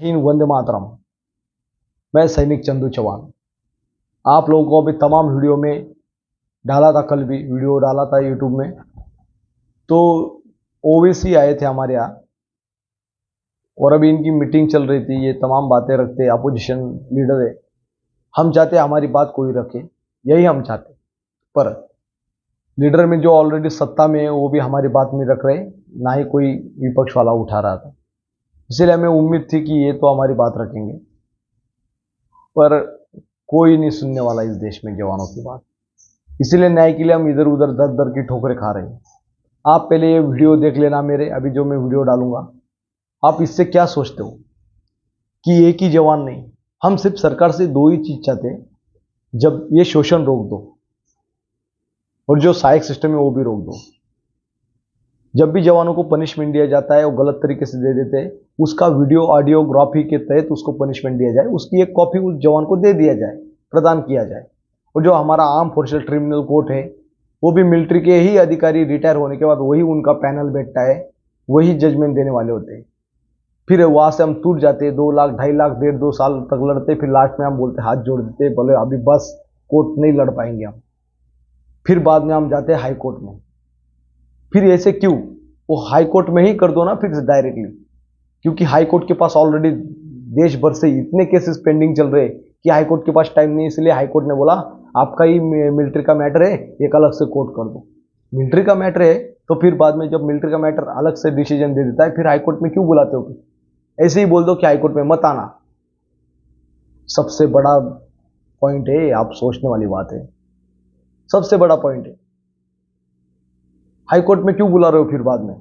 इन वंदे मातरम। मैं सैनिक चंदू चौहान। आप लोगों को अभी तमाम वीडियो में डाला था, कल भी वीडियो डाला था यूट्यूब में। तो ओवैसी आए थे हमारे यहाँ और अभी इनकी मीटिंग चल रही थी। ये तमाम बातें रखते, अपोजिशन लीडर है। हम चाहते हमारी बात कोई रखे, यही हम चाहते। पर लीडर में जो ऑलरेडी सत्ता में है वो भी हमारी बात नहीं रख रहे, ना ही कोई विपक्ष वाला उठा रहा था। इसलिए हमें उम्मीद थी कि ये तो हमारी बात रखेंगे, पर कोई नहीं सुनने वाला इस देश में जवानों की बात। इसीलिए न्याय के लिए हम इधर उधर दर दर की ठोकरें खा रहे हैं। आप पहले ये वीडियो देख लेना मेरे, अभी जो मैं वीडियो डालूंगा। आप इससे क्या सोचते हो कि एक ही जवान नहीं, हम सिर्फ सरकार से दो ही चीज चाहते हैं। जब ये शोषण रोक दो और जो सहायक सिस्टम है वो भी रोक दो। जब भी जवानों को पनिशमेंट दिया जाता है वो गलत तरीके से दे देते हैं, उसका वीडियो ऑडियोग्राफी के तहत उसको पनिशमेंट दिया जाए, उसकी एक कॉपी उस जवान को दे दिया जाए, प्रदान किया जाए। और जो हमारा आर्म फोर्सेस ट्रिब्यूनल कोर्ट है वो भी मिलिट्री के ही अधिकारी रिटायर होने के बाद वही उनका पैनल बैठता है, वही जजमेंट देने वाले होते हैं। फिर वहां से हम टूट जाते हैं, 2 लाख 2.5 लाख 1.5-2 साल तक लड़ते, फिर लास्ट में हम बोलते हाथ जोड़ देते, बोले अभी बस कोर्ट नहीं लड़ पाएंगे हम। फिर बाद में हम जाते हैं हाई कोर्ट में। फिर ऐसे क्यों? वो हाई कोर्ट में ही कर दो ना फिर डायरेक्टली, क्योंकि हाई कोर्ट के पास ऑलरेडी देश भर से इतने केसेस पेंडिंग चल रहे कि हाई कोर्ट के पास टाइम नहीं। इसलिए हाई कोर्ट ने बोला आपका ही मिलिट्री का मैटर है, एक अलग से कोर्ट कर दो। मिलिट्री का मैटर है तो फिर बाद में जब मिलिट्री का मैटर अलग से डिसीजन दे देता है, फिर हाई कोर्ट में क्यों बुलाते हो? फिर ऐसे ही बोल दो कि हाई कोर्ट में मत आना। सबसे बड़ा पॉइंट है, आप सोचने वाली बात है, सबसे बड़ा पॉइंट है। हाई कोर्ट में क्यों बुला रहे हो? फिर बाद में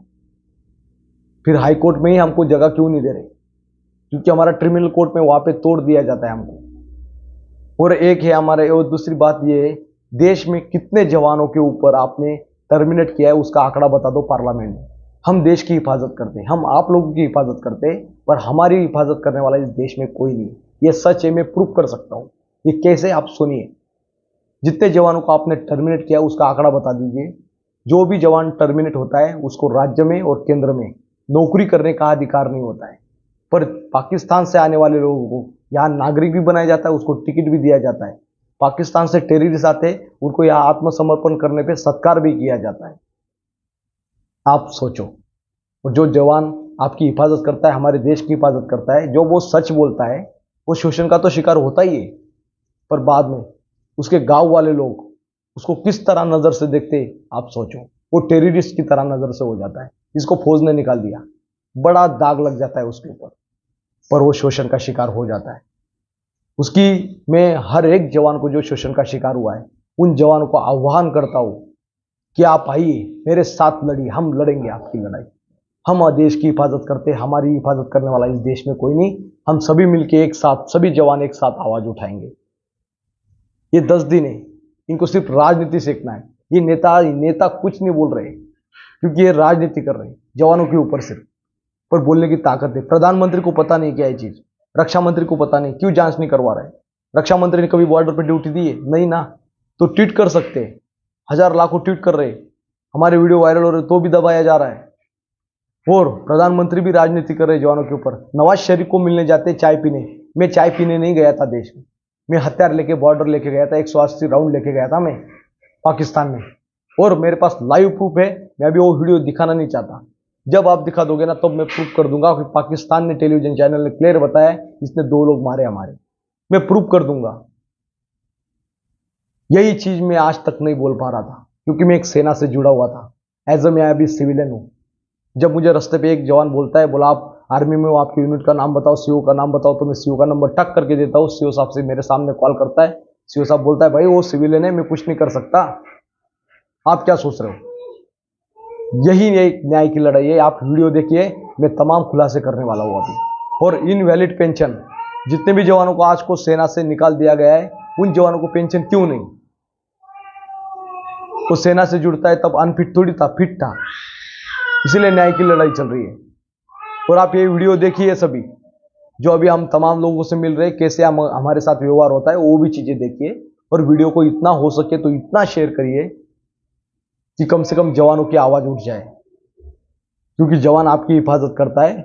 फिर हाई कोर्ट में ही हमको जगह क्यों नहीं दे रहे? क्योंकि हमारा ट्रिब्यूनल कोर्ट में वहां पे तोड़ दिया जाता है हमको। और एक है हमारे, और दूसरी बात ये है, देश में कितने जवानों के ऊपर आपने टर्मिनेट किया है उसका आंकड़ा बता दो पार्लियामेंट में। हम देश की हिफाजत करते हैं, हम आप लोगों की हिफाजत करते हैं, पर हमारी हिफाजत करने वाला इस देश में कोई नहीं। ये सच है, मैं प्रूव कर सकता हूं। ये कैसे? आप सुनिए। जितने जवानों को आपने टर्मिनेट किया उसका आंकड़ा बता दीजिए। जो भी जवान टर्मिनेट होता है उसको राज्य में और केंद्र में नौकरी करने का अधिकार नहीं होता है। पर पाकिस्तान से आने वाले लोगों को यहाँ नागरिक भी बनाया जाता है, उसको टिकट भी दिया जाता है। पाकिस्तान से टेररिस्ट आते हैं, उनको यहाँ आत्मसमर्पण करने पे सत्कार भी किया जाता है। आप सोचो। और जो जवान आपकी हिफाजत करता है, हमारे देश की हिफाजत करता है, जो वो सच बोलता है, वो शोषण का तो शिकार होता ही है, पर बाद में उसके गांव वाले लोग उसको किस तरह नजर से देखते हैं, आप सोचो। वो टेररिस्ट की तरह नजर से हो जाता है, जिसको फौज ने निकाल दिया, बड़ा दाग लग जाता है उसके ऊपर, पर वो शोषण का शिकार हो जाता है। उसकी मैं हर एक जवान को जो शोषण का शिकार हुआ है, उन जवानों को आह्वान करता हूं कि आप आइए मेरे साथ लड़िए, हम लड़ेंगे आपकी लड़ाई। हम देश की हिफाजत करते, हमारी हिफाजत करने वाला इस देश में कोई नहीं। हम सभी मिलकर एक साथ, सभी जवान एक साथ आवाज उठाएंगे। ये 10 दिन है, इनको सिर्फ राजनीति सीखना है। ये नेता कुछ नहीं बोल रहे क्योंकि ये राजनीति कर रहे हैं जवानों के ऊपर सिर्फ, पर बोलने की ताकत है। प्रधानमंत्री को पता नहीं क्या है चीज, रक्षा मंत्री को पता नहीं, क्यों जांच नहीं करवा रहे? रक्षा मंत्री ने कभी बॉर्डर पर ड्यूटी दी है? नहीं ना। तो ट्वीट कर सकते हैं, हजार लाखों ट्वीट कर रहे, हमारे वीडियो वायरल हो रहे तो भी दबाया जा रहा है। और प्रधानमंत्री भी राजनीति कर रहे जवानों के ऊपर। नवाज शरीफ को मिलने जाते चाय पीने, मैं चाय पीने नहीं गया था देश में, मैं हथियार लेके बॉर्डर लेके गया था, 180 राउंड लेके गया था मैं पाकिस्तान में, और मेरे पास लाइव प्रूफ है। मैं अभी वो वीडियो दिखाना नहीं चाहता, जब आप दिखा दोगे ना तब मैं प्रूफ कर दूंगा कि पाकिस्तान ने टेलीविजन चैनल ने क्लियर बताया इसने 2 लोग मारे हमारे, मैं प्रूफ कर दूंगा। यही चीज मैं आज तक नहीं बोल पा रहा था क्योंकि मैं एक सेना से जुड़ा हुआ था, एज ए मैं अभी सिविलियन हूं। जब मुझे रास्ते पे एक जवान बोलता है, बोला आप आर्मी में हो, आपके यूनिट का नाम बताओ, सीओ का नाम बताओ, तो मैं सीओ का नंबर टक करके देता हूँ। सीओ साहब से मेरे सामने कॉल करता है, सीओ साहब बोलता है भाई वो सिविलियन है, मैं कुछ नहीं कर सकता। आप क्या सोच रहे हो? यही न्याय की लड़ाई है। आप वीडियो देखिए, मैं तमाम खुलासे करने वाला हूं अभी। और इनवैलिड पेंशन, जितने भी जवानों को आज को सेना से निकाल दिया गया है, उन जवानों को पेंशन क्यों नहीं? वो सेना से जुड़ता है तब अनफिट थोड़ी था, फिट था। इसीलिए न्याय की लड़ाई चल रही है। और आप ये वीडियो देखिए सभी, जो अभी हम तमाम लोगों से मिल रहे हैं, कैसे हमारे साथ व्यवहार होता है, वो भी चीजें देखिए। और वीडियो को इतना हो सके तो इतना शेयर करिए कि कम से कम जवानों की आवाज उठ जाए, क्योंकि जवान आपकी हिफाजत करता है,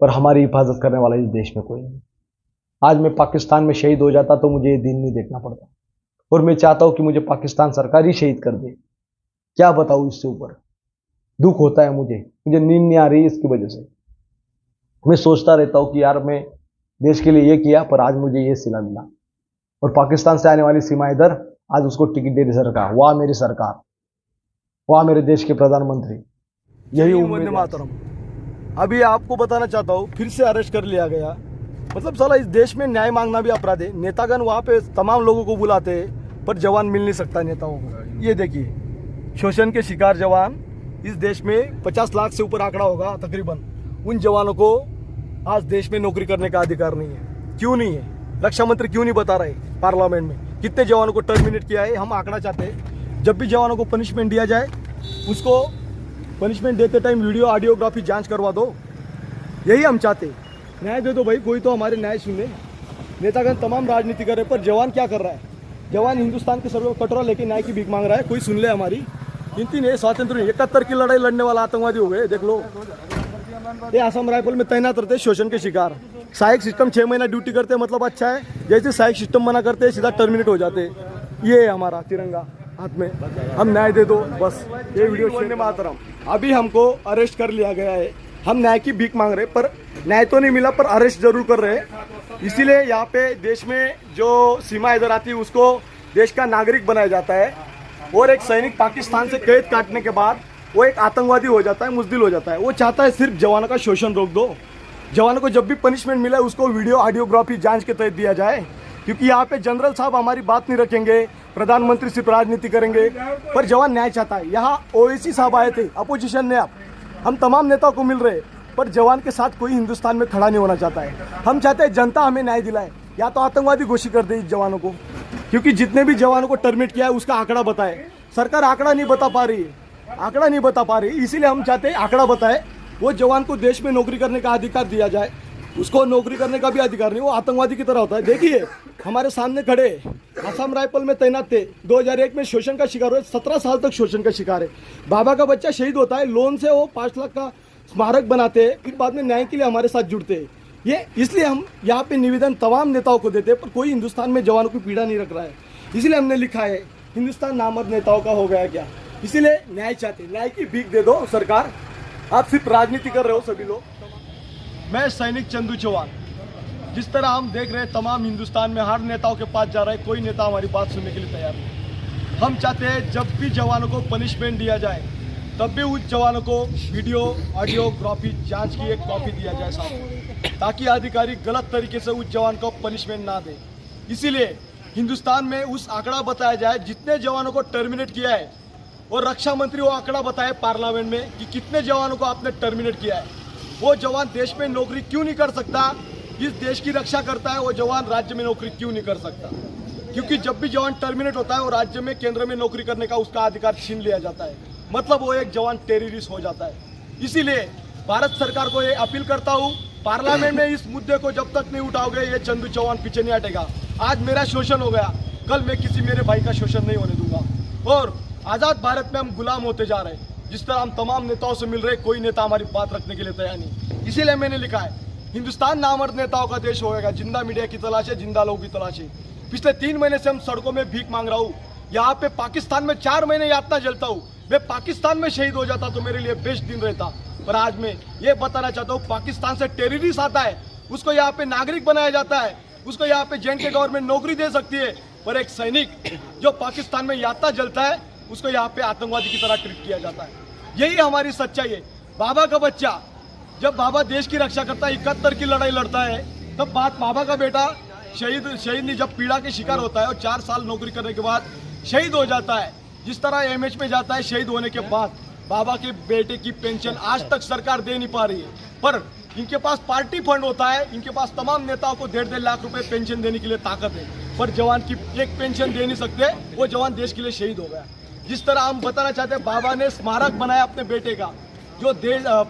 पर हमारी हिफाजत करने वाला इस देश में कोई नहीं। आज मैं पाकिस्तान में शहीद हो जाता तो मुझे ये दिन नहीं देखना पड़ता, और मैं चाहता हूं कि मुझे पाकिस्तान सरकार ही शहीद कर दे। क्या बताऊं इससे ऊपर, दुख होता है मुझे नींद नहीं आ रही इसकी वजह से। मैं सोचता रहता हूं कि यार मैं देश के लिए ये किया, पर आज मुझे ये सिला मिला। और पाकिस्तान से आने वाली सीमा इधर, आज उसको टिकट दे दी सरकार। वाह मेरी सरकार, वाह मेरे देश के प्रधानमंत्री। यही उम्मीद मातरम। अभी आपको बताना चाहता हूँ, फिर से अरेस्ट कर लिया गया। मतलब साला इस देश में न्याय मांगना भी अपराध है। नेतागण वहाँ पे तमाम लोगों को बुलाते हैं, पर जवान मिल नहीं सकता नेताओं को। ये देखिए, शोषण के शिकार जवान इस देश में 50 लाख से ऊपर आंकड़ा होगा तकरीबन। उन जवानों को आज देश में नौकरी करने का अधिकार नहीं है। क्यों नहीं है? रक्षा मंत्री क्यों नहीं बता रहे पार्लियामेंट में कितने जवानों को टर्मिनेट किया है? हम आंकड़ा चाहते हैं। जब भी जवानों को पनिशमेंट दिया जाए, उसको पनिशमेंट देते टाइम वीडियो ऑडियोग्राफी जांच करवा दो। यही हम चाहते हैं। न्याय दे दो भाई, कोई तो हमारे न्याय सुने। नेतागण तमाम राजनीति कर रहे, पर जवान क्या कर रहा है? जवान हिंदुस्तान के सर्व कटोरा लेके न्याय की भीख मांग रहा है। कोई सुन ले हमारी। गिनती नहीं, स्वातंत्र 71 की लड़ाई लड़ने वाला आतंकवादी हो गए, देख लो। ये असम राइफल में तैनात रहते शोषण के शिकार। सहायक सिस्टम 6 महीना ड्यूटी करते, मतलब अच्छा है। जैसे सहायक सिस्टम मना करते सीधा टर्मिनेट हो जाते। ये है हमारा तिरंगा हाथ में, हम न्याय दे दो बस। ये वीडियो वंदे मातरम। अभी हमको अरेस्ट कर लिया गया है। हम न्याय की भीख मांग रहे, पर न्याय तो नहीं मिला, पर अरेस्ट जरूर कर रहे हैं। इसीलिए यहाँ पे देश में जो सीमा इधर आती है उसको देश का नागरिक बनाया जाता है। और एक सैनिक पाकिस्तान से कैद काटने के बाद वो एक आतंकवादी हो जाता है, मुजदिल हो जाता है। वो चाहता है सिर्फ जवानों का शोषण रोक दो। जवानों को जब भी पनिशमेंट मिला उसको वीडियो ऑडियोग्राफी जांच के तहत दिया जाए। क्योंकि यहाँ पे जनरल साहब हमारी बात नहीं रखेंगे, प्रधानमंत्री सिर्फ राजनीति करेंगे, पर जवान न्याय चाहता है। यहाँ ओवैसी साहब आए थे, अपोजिशन ने, हम तमाम नेताओं को मिल रहे, पर जवान के साथ कोई हिंदुस्तान में खड़ा नहीं होना चाहता है। हम चाहते हैं जनता हमें न्याय दिलाए, या तो आतंकवादी घोषित कर दे इस जवानों को। क्योंकि जितने भी जवानों को टर्मिनेट किया है उसका आंकड़ा बताए। सरकार आंकड़ा नहीं बता पा रही है, आंकड़ा नहीं बता पा रही। इसीलिए हम चाहते हैं आंकड़ा बताए। वो जवान को देश में नौकरी करने का अधिकार दिया जाए। उसको नौकरी करने का भी अधिकार नहीं, वो आतंकवादी की तरह होता है। देखिए हमारे सामने खड़े असम राइफल में तैनात थे, 2001 में शोषण का शिकार हुए, 17 साल तक शोषण का शिकार है। बाबा का बच्चा शहीद होता है, लोन से वो 5 लाख का स्मारक बनाते हैं, फिर बाद में न्याय के लिए हमारे साथ जुड़ते हैं। ये इसलिए हम यहाँ पे निवेदन तमाम नेताओं को देते हैं, पर कोई हिंदुस्तान में जवानों की पीड़ा नहीं रख रहा है। इसलिए हमने लिखा है, हिंदुस्तान नामर्द नेताओं का हो गया क्या? इसीलिए न्याय चाहते, न्याय की भीख दे दो सरकार। आप सिर्फ राजनीति कर रहे हो सभी लोग। मैं सैनिक चंदू चौहान, जिस तरह हम देख रहे हैं तमाम हिंदुस्तान में हर नेताओं के पास जा रहा है, कोई नेता हमारी बात सुनने के लिए तैयार नहीं। हम चाहते हैं जब भी जवानों को पनिशमेंट दिया जाए, तब भी उस जवानों को वीडियो ऑडियोग्राफी जांच की एक कॉपी दिया जाए साहब, ताकि अधिकारी गलत तरीके से उस जवान को पनिशमेंट ना दे। इसीलिए हिंदुस्तान में उस आंकड़ा बताया जाए जितने जवानों को टर्मिनेट किया है, और रक्षा मंत्री वो आंकड़ा बताए पार्लियामेंट में कि कितने जवानों को आपने टर्मिनेट किया है। वो जवान देश में नौकरी क्यों नहीं कर सकता? जिस देश की रक्षा करता है वो जवान राज्य में नौकरी क्यों नहीं कर सकता? क्योंकि जब भी जवान टर्मिनेट होता है वो राज्य में, केंद्र में नौकरी करने का उसका अधिकार छीन लिया जाता है, मतलब वो एक जवान टेररिस्ट हो जाता है। इसीलिए भारत सरकार को ये अपील करता हूँ, पार्लियामेंट में इस मुद्दे को जब तक नहीं उठाओगे ये चंदू चौहान पीछे नहीं हटेगा। आज मेरा शोषण हो गया, कल मैं किसी मेरे भाई का शोषण नहीं होने दूंगा। और आज़ाद भारत में हम गुलाम होते जा रहे हैं। जिस तरह हम तमाम नेताओं से मिल रहे, कोई नेता हमारी बात रखने के लिए तैयार नहीं। इसीलिए मैंने लिखा है, हिंदुस्तान नामर्द नेताओं का देश होगा। जिंदा मीडिया की तलाश है, जिंदा लोगों की तलाश है। पिछले 3 महीने से हम सड़कों में भीख मांग रहा हूँ। यहाँ पे पाकिस्तान में 4 महीने यातना जलता हूँ। मैं पाकिस्तान में शहीद हो जाता तो मेरे लिए बेस्ट दिन रहता, पर आज मैं ये बताना चाहता हूँ, पाकिस्तान से टेररिस्ट आता है, उसको यहाँ पे नागरिक बनाया जाता है, उसको यहाँ पे जेएनके गवर्नमेंट नौकरी दे सकती है, पर एक सैनिक जो पाकिस्तान में यातना जलता है उसको यहाँ पे आतंकवादी की तरह ट्रीट किया जाता है। यही हमारी सच्चाई है। बाबा का बच्चा, जब बाबा देश की रक्षा करता है, 71 की लड़ाई लड़ता है, तब बाबा का बेटा शहीद नहीं, जब पीड़ा के शिकार होता है और 4 साल नौकरी करने के बाद शहीद हो जाता है। जिस तरह एमएच में जाता है, शहीद होने के बाद बाबा के बेटे की पेंशन आज तक सरकार दे नहीं पा रही है। पर इनके पास पार्टी फंड होता है, इनके पास तमाम नेताओं को 1.5 लाख रुपए पेंशन देने के लिए ताकत है, पर जवान की एक पेंशन दे नहीं सकते। वो जवान देश के लिए शहीद हो गया। जिस तरह हम बताना चाहते हैं, बाबा ने स्मारक बनाया अपने बेटे का, जो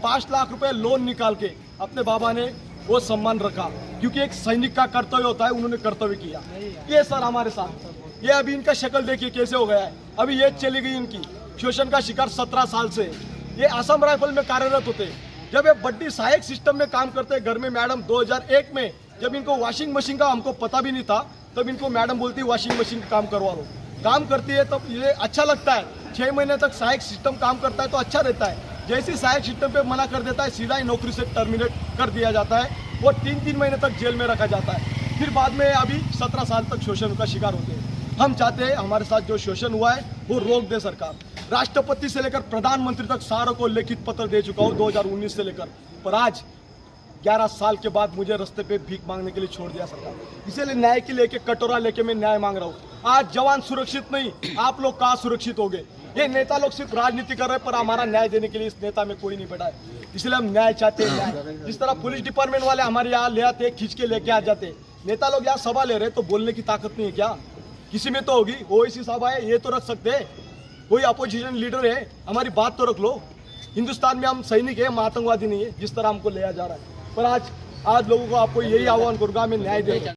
5 लाख रुपए लोन निकाल के अपने बाबा ने वो सम्मान रखा, क्योंकि एक सैनिक का कर्तव्य होता है, उन्होंने कर्तव्य किया। ये सर हमारे साथ, ये अभी इनका शक्ल देखिए कैसे हो गया है। अभी ये चली गई इनकी, शोषण का शिकार 17 साल से। ये असम राइफल में कार्यरत होते, जब ये बड्डी सहायक सिस्टम में काम करते घर में मैडम 2001 में जब इनको वॉशिंग मशीन का हमको पता भी नहीं था, तब इनको मैडम बोलती है वॉशिंग मशीन का काम करवा लो। काम करती है तब ये अच्छा लगता है, 6 महीने तक सहायक सिस्टम काम करता है तो अच्छा रहता है। जैसे ही सहायक सिस्टम पे मना कर देता है सीधा ही नौकरी से टर्मिनेट कर दिया जाता है और 3-3 महीने तक जेल में रखा जाता है। फिर बाद में अभी 17 साल तक शोषण का शिकार होते हैं। हम चाहते हैं हमारे साथ जो शोषण हुआ है वो रोक दे सरकार। राष्ट्रपति से लेकर प्रधानमंत्री तक सारों को लिखित पत्र दे चुका हूँ 2019 से लेकर, पर आज 11 साल के बाद मुझे रास्ते पे भीख मांगने के लिए छोड़ दिया सरकार। इसीलिए न्याय के लेके कटोरा लेके मैं न्याय मांग रहा हूँ। आज जवान सुरक्षित नहीं, आप लोग कहाँ सुरक्षित हो गए? ये नेता लोग सिर्फ राजनीति कर रहे हैं, पर हमारा न्याय देने के लिए इस नेता में कोई नहीं बैठा है। इसलिए हम न्याय चाहते हैं। न्याय जिस तरह पुलिस डिपार्टमेंट वाले हमारे यहाँ ले आते, खींच के लेके आ जाते, नेता लोग यहाँ सभा ले रहे तो बोलने की ताकत नहीं है क्या? किसी में तो होगी। ओवैसी सभा है, ये तो रख सकते हैं। कोई अपोजिशन लीडर है, हमारी बात तो रख लो। हिंदुस्तान में हम सैनिक है, हम आतंकवादी नहीं है जिस तरह हमको लिया जा रहा है। पर आज लोगों को आपको यही आह्वान करूंगा, हमें न्याय दे।